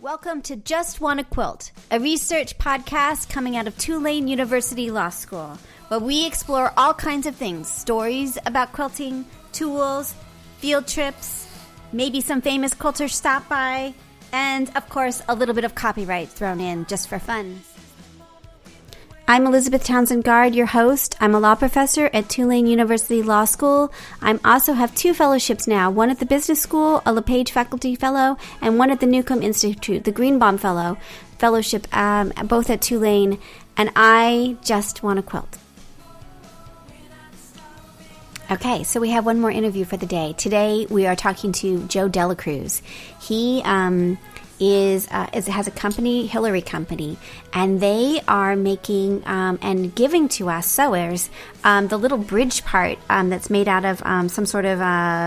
Welcome to JustWannaQuilt, a research podcast coming out of Tulane University Law School, where we explore all kinds of things, stories about quilting, tools, field trips, maybe some famous quilters stop by, and, of course, a little bit of copyright thrown in just for fun. I'm Elizabeth Townsend Guard, your host. I'm a law professor at Tulane University Law School. I also have 2 fellowships now, one at the Business School, a LePage Faculty Fellow, and one at the Newcomb Institute, the Greenbaum Fellowship, both at Tulane, and I just want to quilt. Okay, so we have one more interview for the day. Today we are talking to Joe Delacruz. He has a company, Hillery Company, and they are making and giving to us sewers the little bridge part that's made out of some sort of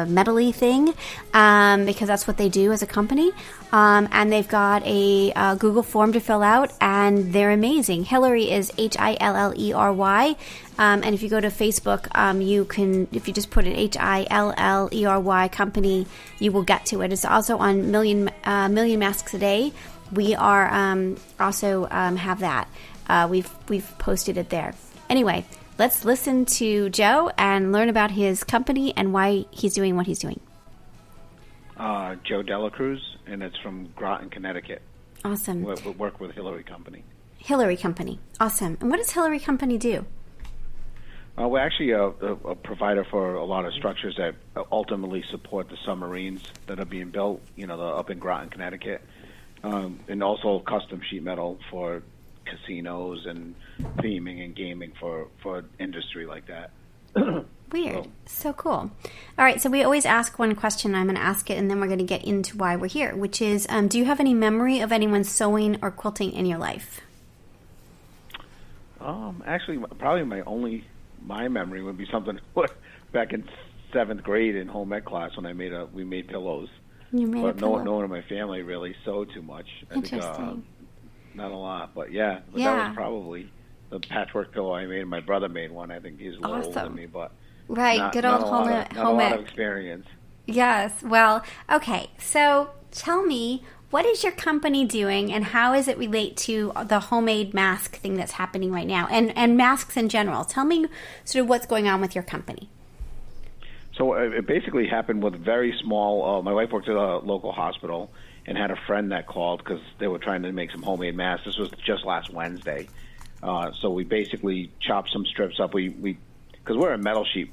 metal-y thing, because that's what they do as a company. And they've got a Google form to fill out, and they're amazing. Hillery is Hillery. And if you go to Facebook, you can, if you just put in Hillery company, you will get to it. It's also on Million Masks a Day. We are also have that. We've posted it there. Anyway, let's listen to Joe and learn about his company and why he's doing what he's doing. Joe Delacruz, and it's from Groton, Connecticut. Awesome. We work with Hillery Company. Hillery Company. Awesome. And what does Hillery Company do? We're actually a provider for a lot of structures that ultimately support the submarines that are being built, up in Groton, Connecticut, and also custom sheet metal for casinos and theming and gaming for industry like that. Weird. So cool. All right, so we always ask one question. I'm going to ask it, and then we're going to get into why we're here, which is, do you have any memory of anyone sewing or quilting in your life? Actually, probably my memory would be something back in 7th grade in home ec class when we made pillows. You made a pillow. No one in my family really sewed too much. Interesting. I think, not a lot, but that was probably the patchwork pillow I made. My brother made one. I think he's a little older than me, but good old home ec. Not a lot of experience. Yes. Well, okay. So tell me, what is your company doing, and how does it relate to the homemade mask thing that's happening right now, and masks in general? Tell me sort of what's going on with your company. So it basically happened with very small. My wife worked at a local hospital and had a friend that called because they were trying to make some homemade masks. This was just last Wednesday. So we basically chopped some strips up. We because we're a metal sheet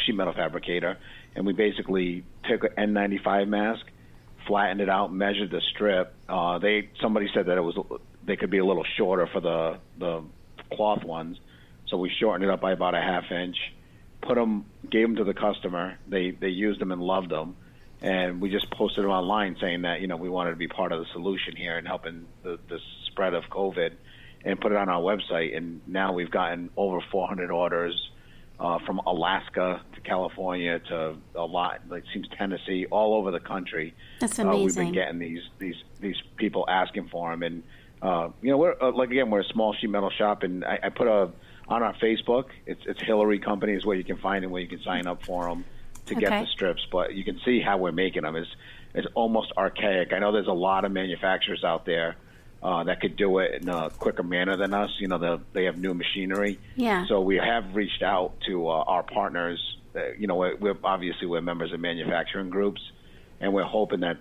metal fabricator, and we basically took an N95 mask, flattened it out, measured the strip. Somebody said that they could be a little shorter for the cloth ones, so we shortened it up by about a half inch. Gave them to the customer. They used them and loved them, and we just posted them online saying that we wanted to be part of the solution here and helping the spread of COVID, and put it on our website. And now we've gotten over 400 orders from Alaska to California to a lot, like seems Tennessee, all over the country. That's amazing. We've been getting these people asking for them, and we're a small sheet metal shop, and I put on our Facebook. It's Hillery Company is where you can find them, where you can sign up for them to get the strips. But you can see how we're making them. It's almost archaic. I know there's a lot of manufacturers out there that could do it in a quicker manner than us. They have new machinery. Yeah. So we have reached out to our partners. We're members of manufacturing groups, and we're hoping that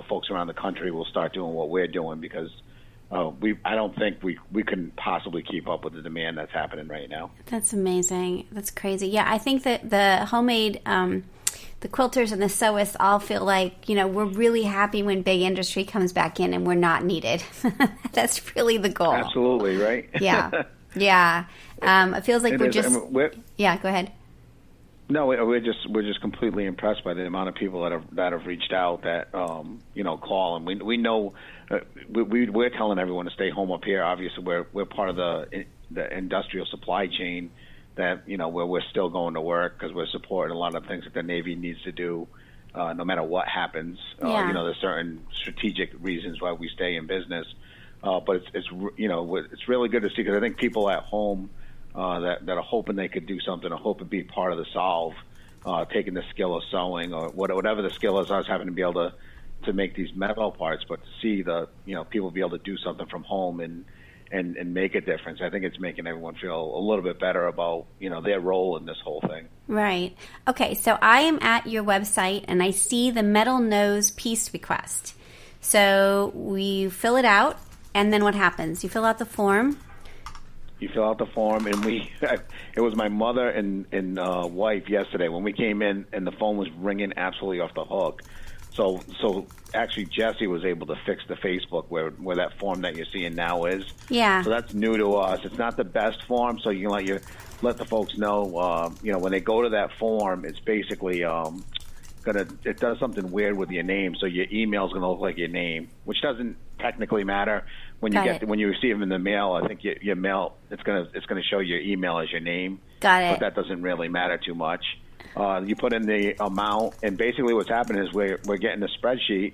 folks around the country will start doing what we're doing, because I don't think we can possibly keep up with the demand that's happening right now. That's amazing. That's crazy. Yeah, I think that the homemade, the quilters and the sewists all feel like, we're really happy when big industry comes back in and we're not needed. That's really the goal. Absolutely, right? Yeah. Yeah. It feels like yeah, go ahead. No, we're just completely impressed by the amount of people that have reached out, that call, and we know we're telling everyone to stay home up here. Obviously, we're part of the industrial supply chain, that where we're still going to work because we're supporting a lot of things that the Navy needs to do, no matter what happens. There's certain strategic reasons why we stay in business, but it's really good to see, because I think people at home that are hoping they could do something, or hoping to be part of the solve, taking the skill of sewing or whatever the skill is. I was having to be able to to make these metal parts, but to see people be able to do something from home and make a difference. I think it's making everyone feel a little bit better about, their role in this whole thing. Right. Okay, so I am at your website, and I see the metal nose piece request. So we fill it out, and then what happens? You fill out the form. You fill out the form, and it was my mother and wife yesterday when we came in, and the phone was ringing absolutely off the hook. So actually, Jesse was able to fix the Facebook where that form that you're seeing now is. Yeah. So that's new to us. It's not the best form, so you can let the folks know. When they go to that form, it's basically it does something weird with your name. So your email is gonna look like your name, which doesn't technically matter when you receive them in the mail. I think your mail it's gonna show your email as your name. Got it. But that doesn't really matter too much. You put in the amount, and basically what's happening is we're getting a spreadsheet.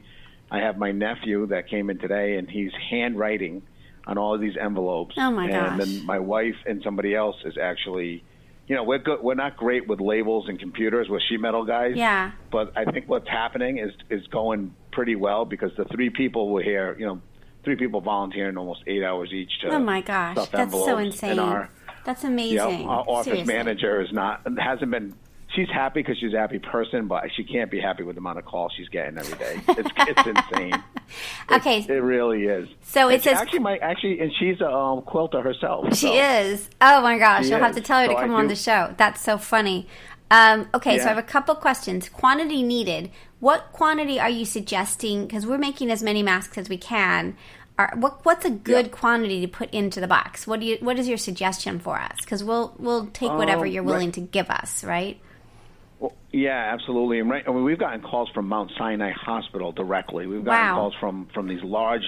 I have my nephew that came in today, and he's handwriting on all of these envelopes. Oh my gosh! And then my wife and somebody else is actually, we're good. We're not great with labels and computers. We're sheet metal guys. Yeah. But I think what's happening is going pretty well because the 3 people were here. 3 people volunteering almost 8 hours each to. Oh my gosh! That's so insane. That's amazing. Our office manager hasn't been. She's happy because she's a happy person, but she can't be happy with the amount of calls she's getting every day. It's insane. Okay, it really is. So it says and she's a quilter herself. She is. Oh my gosh! You'll have to tell her to come on the show. That's so funny. Okay, so I have a couple questions. Quantity needed. What quantity are you suggesting? Because we're making as many masks as we can. What's a good quantity to put into the box? What is your suggestion for us? Because we'll take whatever you're willing to give us, right? Well, yeah, absolutely. And we've gotten calls from Mount Sinai Hospital directly. We've gotten calls from these large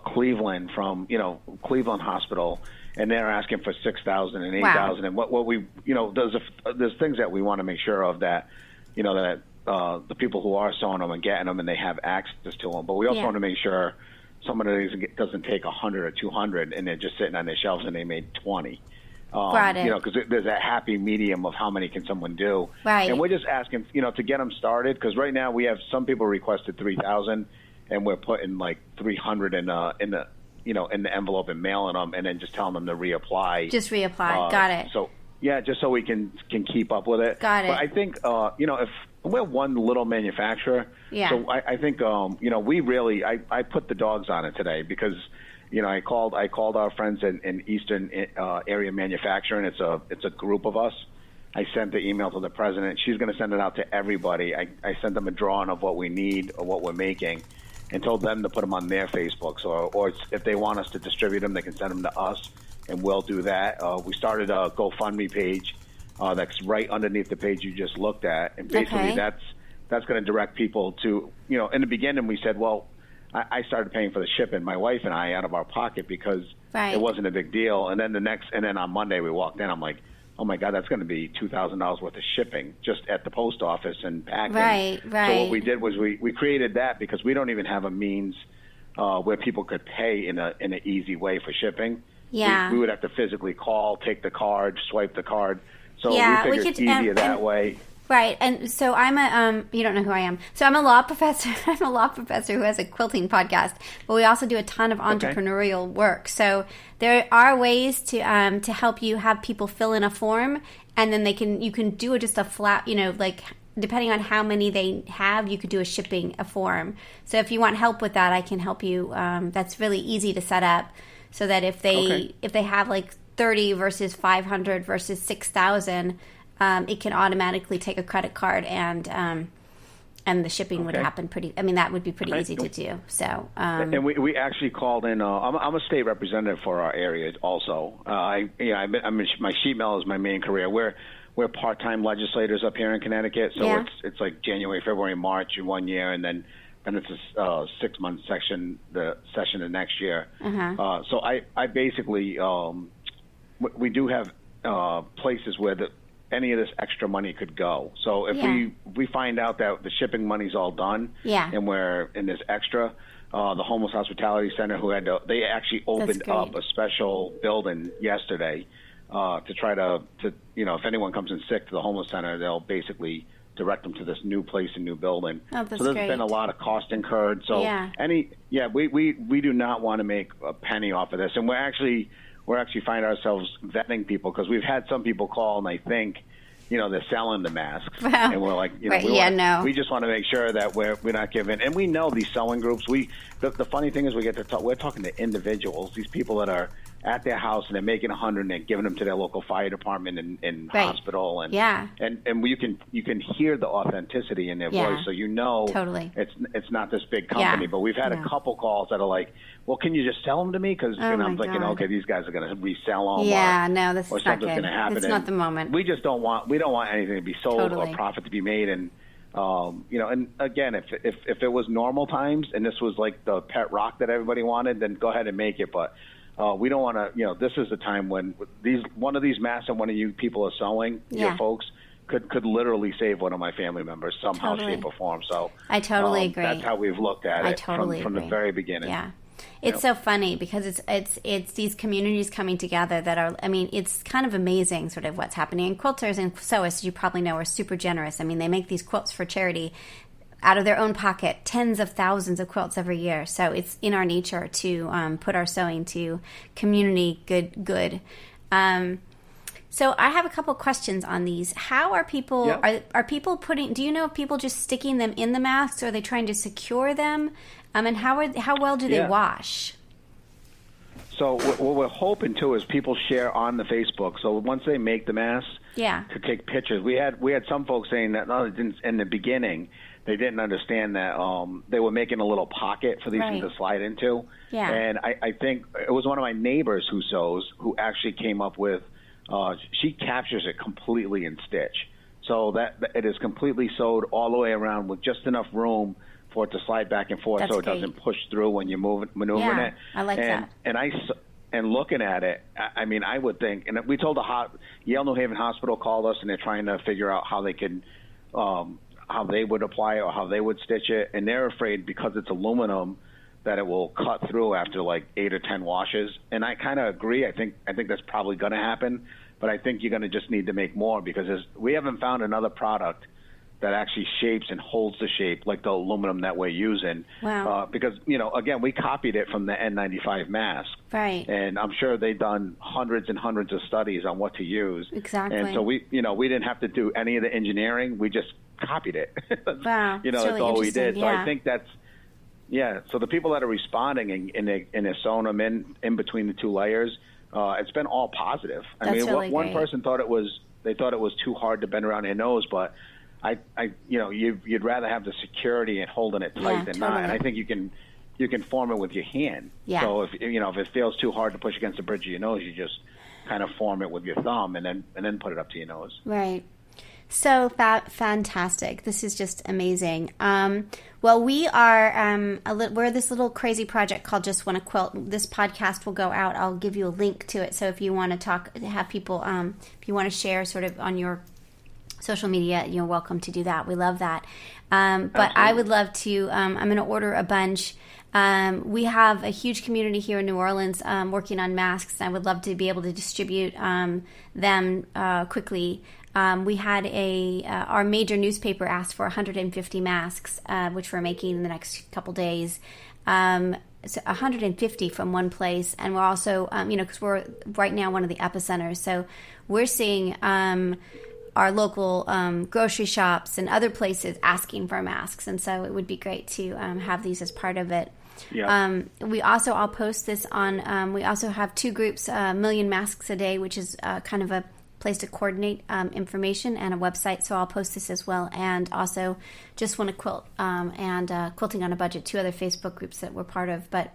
Cleveland Hospital, and they're asking for 6,000 and 8,000. And what we there's things that we want to make sure of that the people who are sewing them and getting them and they have access to them. But we also want to make sure someone doesn't take 100 or 200 and they're just sitting on their shelves and they made 20. Because there's that happy medium of how many can someone do. Right. And we're just asking, to get them started, because right now we have some people requested 3,000, and we're putting like 300 in the envelope and mailing them, and then just telling them to reapply. Just reapply. Got it. So just so we can keep up with it. Got it. But I think if we're one little manufacturer, so I think we really I put the dogs on it today because. I called our friends in Eastern area manufacturing. It's a group of us. I sent the email to the president. She's going to send it out to everybody. I sent them a drawing of what we need or what we're making, and told them to put them on their Facebook. Or if they want us to distribute them, they can send them to us, and we'll do that. We started a GoFundMe page that's right underneath the page you just looked at, and basically that's going to direct people to In the beginning, we said, well. I started paying for the shipping, my wife and I, out of our pocket because it wasn't a big deal. And then on Monday we walked in. I'm like, oh my God, that's going to be $2,000 worth of shipping just at the post office and packing. Right. So what we did was we created that because we don't even have a means where people could pay in an easy way for shipping. Yeah. We would have to physically call, take the card, swipe the card. So we figured it's easier that way. Right, and so I'm you don't know who I am. So I'm a law professor. I'm a law professor who has a quilting podcast, but we also do a ton of entrepreneurial work. So there are ways to help you have people fill in a form, and then you can do just a flat, like depending on how many they have, you could do a form. So if you want help with that, I can help you. That's really easy to set up, so that if they have like 30 versus 500 versus 6,000. It can automatically take a credit card, and the shipping would happen that would be pretty easy to do. So, and we actually called in. I'm a state representative for our area also. My sheet metal is my main career. We're part-time legislators up here in Connecticut, so it's like January, February, March in one year, and then it's a 6-month session the next year. So I basically we do have places where any of this extra money could go. So if we find out that the shipping money's all done, and we're in this extra, the Homeless Hospitality Center they actually opened up a special building yesterday to try to if anyone comes in sick to the homeless center, they'll basically direct them to this new place and new building. Oh, that's so there's great. been a lot of cost incurred. So we do not want to make a penny off of this, and we're actually find ourselves vetting people because we've had some people call and they think, they're selling the masks, and we're like, we just want to make sure that we're not giving. And we know these sewing groups. The funny thing is we get to talk. We're talking to individuals, these people that are at their house and they're making $100 and they're giving them to their local fire department and hospital, and you can hear the authenticity in their voice, so totally it's not this big company. But we've had a couple calls that are like, well, can you just sell them to me? Because I'm thinking, okay, these guys are going to resell them. That's or not good. Going to happen. It's not the moment. We just don't want anything to be sold or profit to be made. And and again, if it was normal times and this was like the pet rock that everybody wanted, then go ahead and make it. But we don't want to. This is the time when one of these masks and one of you people are sewing, your folks, could literally save one of my family members somehow, shape, or form. So I totally agree. That's how we've looked at it from the very beginning. Yeah. It's so funny because it's these communities coming together that are, it's kind of amazing sort of what's happening. And quilters and sewists, you probably know, are super generous. They make these quilts for charity out of their own pocket, tens of thousands of quilts every year. So it's in our nature to put our sewing to community good. So I have a couple questions on these. How are people, are people do you know if people just sticking them in the masks, or are they trying to secure them? And how well do they wash? So what we're hoping too is people share on the Facebook. So once they make the masks, to take pictures. We had some folks saying that in the beginning they didn't understand that they were making a little pocket for these things to slide into. Yeah. And I think it was one of my neighbors who sews who actually came up with. She captures it completely in stitch, so that it is completely sewed all the way around with just enough room for it to slide back and forth. That's so it doesn't push through when you're maneuvering it. I like that. And looking at it, I would think, and we told the Yale New Haven Hospital called us, and they're trying to figure out how they could, how they would apply it or how they would stitch it, and they're afraid because it's aluminum that it will cut through after like 8 or 10 washes. And I kind of agree. I think that's probably going to happen, but I think you're going to just need to make more because we haven't found another product that actually shapes and holds the shape like the aluminum that we're using. Wow. Because, again, we copied it from the N95 mask. Right. And I'm sure they've done hundreds and hundreds of studies on what to use. Exactly. And so we didn't have to do any of the engineering. We just copied it. Wow. That's really all we did. Yeah. So I think that's, so the people that are responding and they're sewing them in between the two layers, it's been all positive. Really one great. person thought it was too hard to bend around their nose, but you'd rather have the security and holding it tight than not. And I think you can form it with your hand. Yeah. So if it feels too hard to push against the bridge of your nose, you just kind of form it with your thumb and then put it up to your nose. Right. So fantastic. This is just amazing. Well, we are we're this little crazy project called Just Wanna Quilt. This podcast will go out. I'll give you a link to it. So if you want to have people, if you want to share sort of on your social media, you're welcome to do that. We love that. But I would love to, I'm going to order a bunch. We have a huge community here in New Orleans working on masks. I would love to be able to distribute them quickly. We had our major newspaper asked for 150 masks, which we're making in the next couple days. So 150 from one place, and we're also, because we're right now one of the epicenters, so we're seeing our local grocery shops and other places asking for masks, and so it would be great to have these as part of it. Yeah. I'll post this on. We also have two groups, Million Masks a Day, which is kind of a place to coordinate information, and a website. So I'll post this as well, and also Just Wanna Quilt and Quilting on a Budget, two other Facebook groups that we're part of. But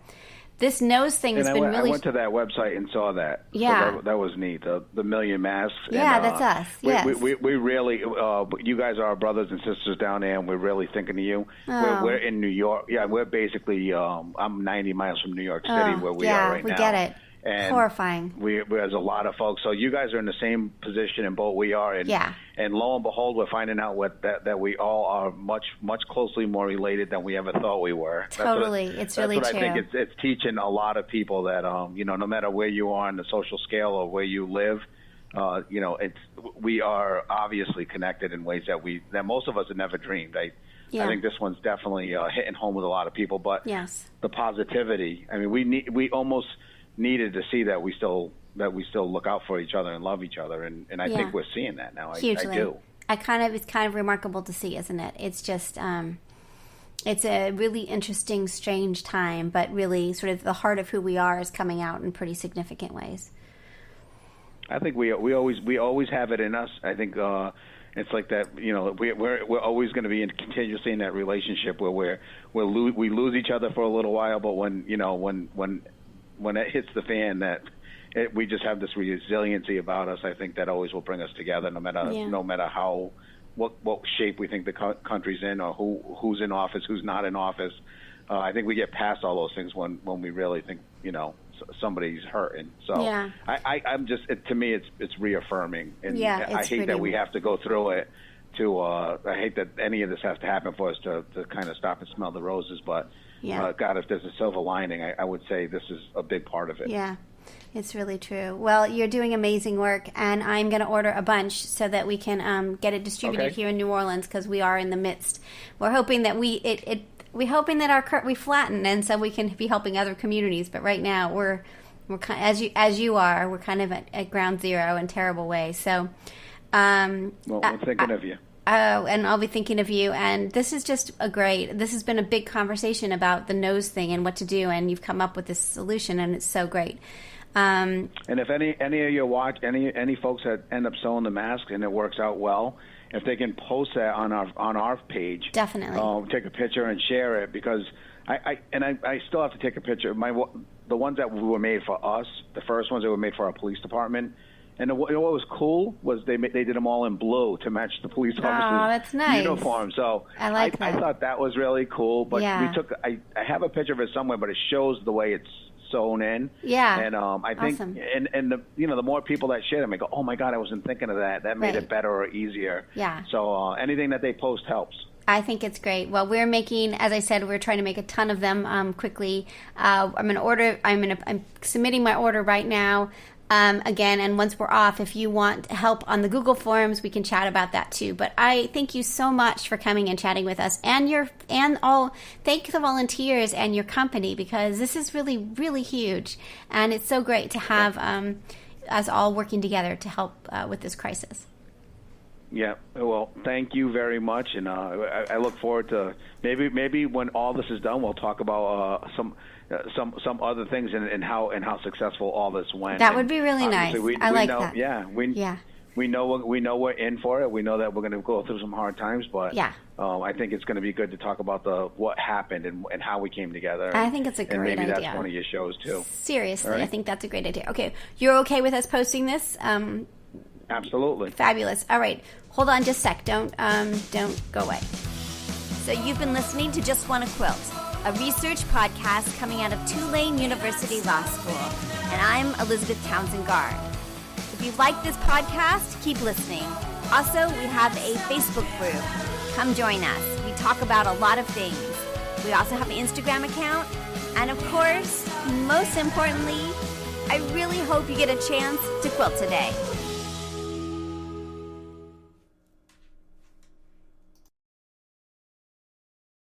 this nose thing has been really... I went to that website and saw that. Yeah. So that was neat, the Million Masks. Yeah, and, that's us. Yes. We really, you guys are our brothers and sisters down there, and we're really thinking of you. Oh. We're in New York. Yeah, we're basically, I'm 90 miles from New York City where we are right now. Yeah, we get it. And horrifying. There's a lot of folks. So you guys are in the same position and boat we are. And lo and behold, we're finding out that we all are much closely more related than we ever thought we were. Totally. It's really true. That's what I think it's teaching a lot of people that, no matter where you are on the social scale or where you live, we are obviously connected in ways that most of us had never dreamed. I think this one's definitely hitting home with a lot of people. But yes, the positivity. I mean, we almost needed to see that we still look out for each other and love each other, and I think we're seeing that now. Hugely. I do. It's kind of remarkable to see, isn't it? It's just it's a really interesting, strange time, but really sort of the heart of who we are is coming out in pretty significant ways. I think we always have it in us. I think it's like that. We're always going to be continuously in that relationship where we lose each other for a little while, but when it hits the fan, we just have this resiliency about us. I think that always will bring us together, no matter how what shape we think the country's in, or who's in office, who's not in office. I think we get past all those things when we really think somebody's hurting. So I'm just to me it's reaffirming, and I hate that we have to go through it. I hate that any of this has to happen for us to kind of stop and smell the roses. But God, if there's a silver lining, I would say this is a big part of it. Yeah. It's really true. Well, you're doing amazing work, and I'm going to order a bunch so that we can get it distributed here in New Orleans, because we are in the midst. We're hoping that we flatten, and so we can be helping other communities. But right now, we're as you are, we're kind of at ground zero in terrible ways. So, I'm thinking of you. Oh, and I'll be thinking of you. And this is just this has been a big conversation about the nose thing and what to do. And you've come up with this solution, and it's so great. And if any of you any folks that end up sewing the mask and it works out well, if they can post that on our page, definitely take a picture and share it, because I still have to take a picture. The ones that were made for us, the first ones that were made for our police department. And what was cool was they did them all in blue to match the police officers' uniform. So I thought that was really cool. But I have a picture of it somewhere, but it shows the way it's sewn in. Yeah. And I think, awesome. and the more people that share them, I go, oh my God, I wasn't thinking of that. That made it better or easier. Yeah. So anything that they post helps. I think it's great. Well, we're making, as I said, we're trying to make a ton of them quickly. I'm submitting my order right now. Again, and once we're off, if you want help on the Google Forms, we can chat about that too. But I thank you so much for coming and chatting with us, thank the volunteers and your company, because this is really, really huge, and it's so great to have us all working together to help with this crisis. Yeah, well, thank you very much, and I look forward to maybe when all this is done, we'll talk about some other things and how successful all this went. That would be really nice. I like that. Yeah, we know we're in for it. We know that we're going to go through some hard times, but I think it's going to be good to talk about what happened and how we came together. I think it's a great idea. And maybe that's one of your shows too. Seriously, right? I think that's a great idea. Okay, you're okay with us posting this? Absolutely. Fabulous. All right, hold on just a sec. Don't go away. So you've been listening to Just Wanna Quilt, a research podcast coming out of Tulane University Law School. And I'm Elizabeth Townsend Gard. If you like this podcast, keep listening. Also, we have a Facebook group. Come join us. We talk about a lot of things. We also have an Instagram account. And of course, most importantly, I really hope you get a chance to quilt today.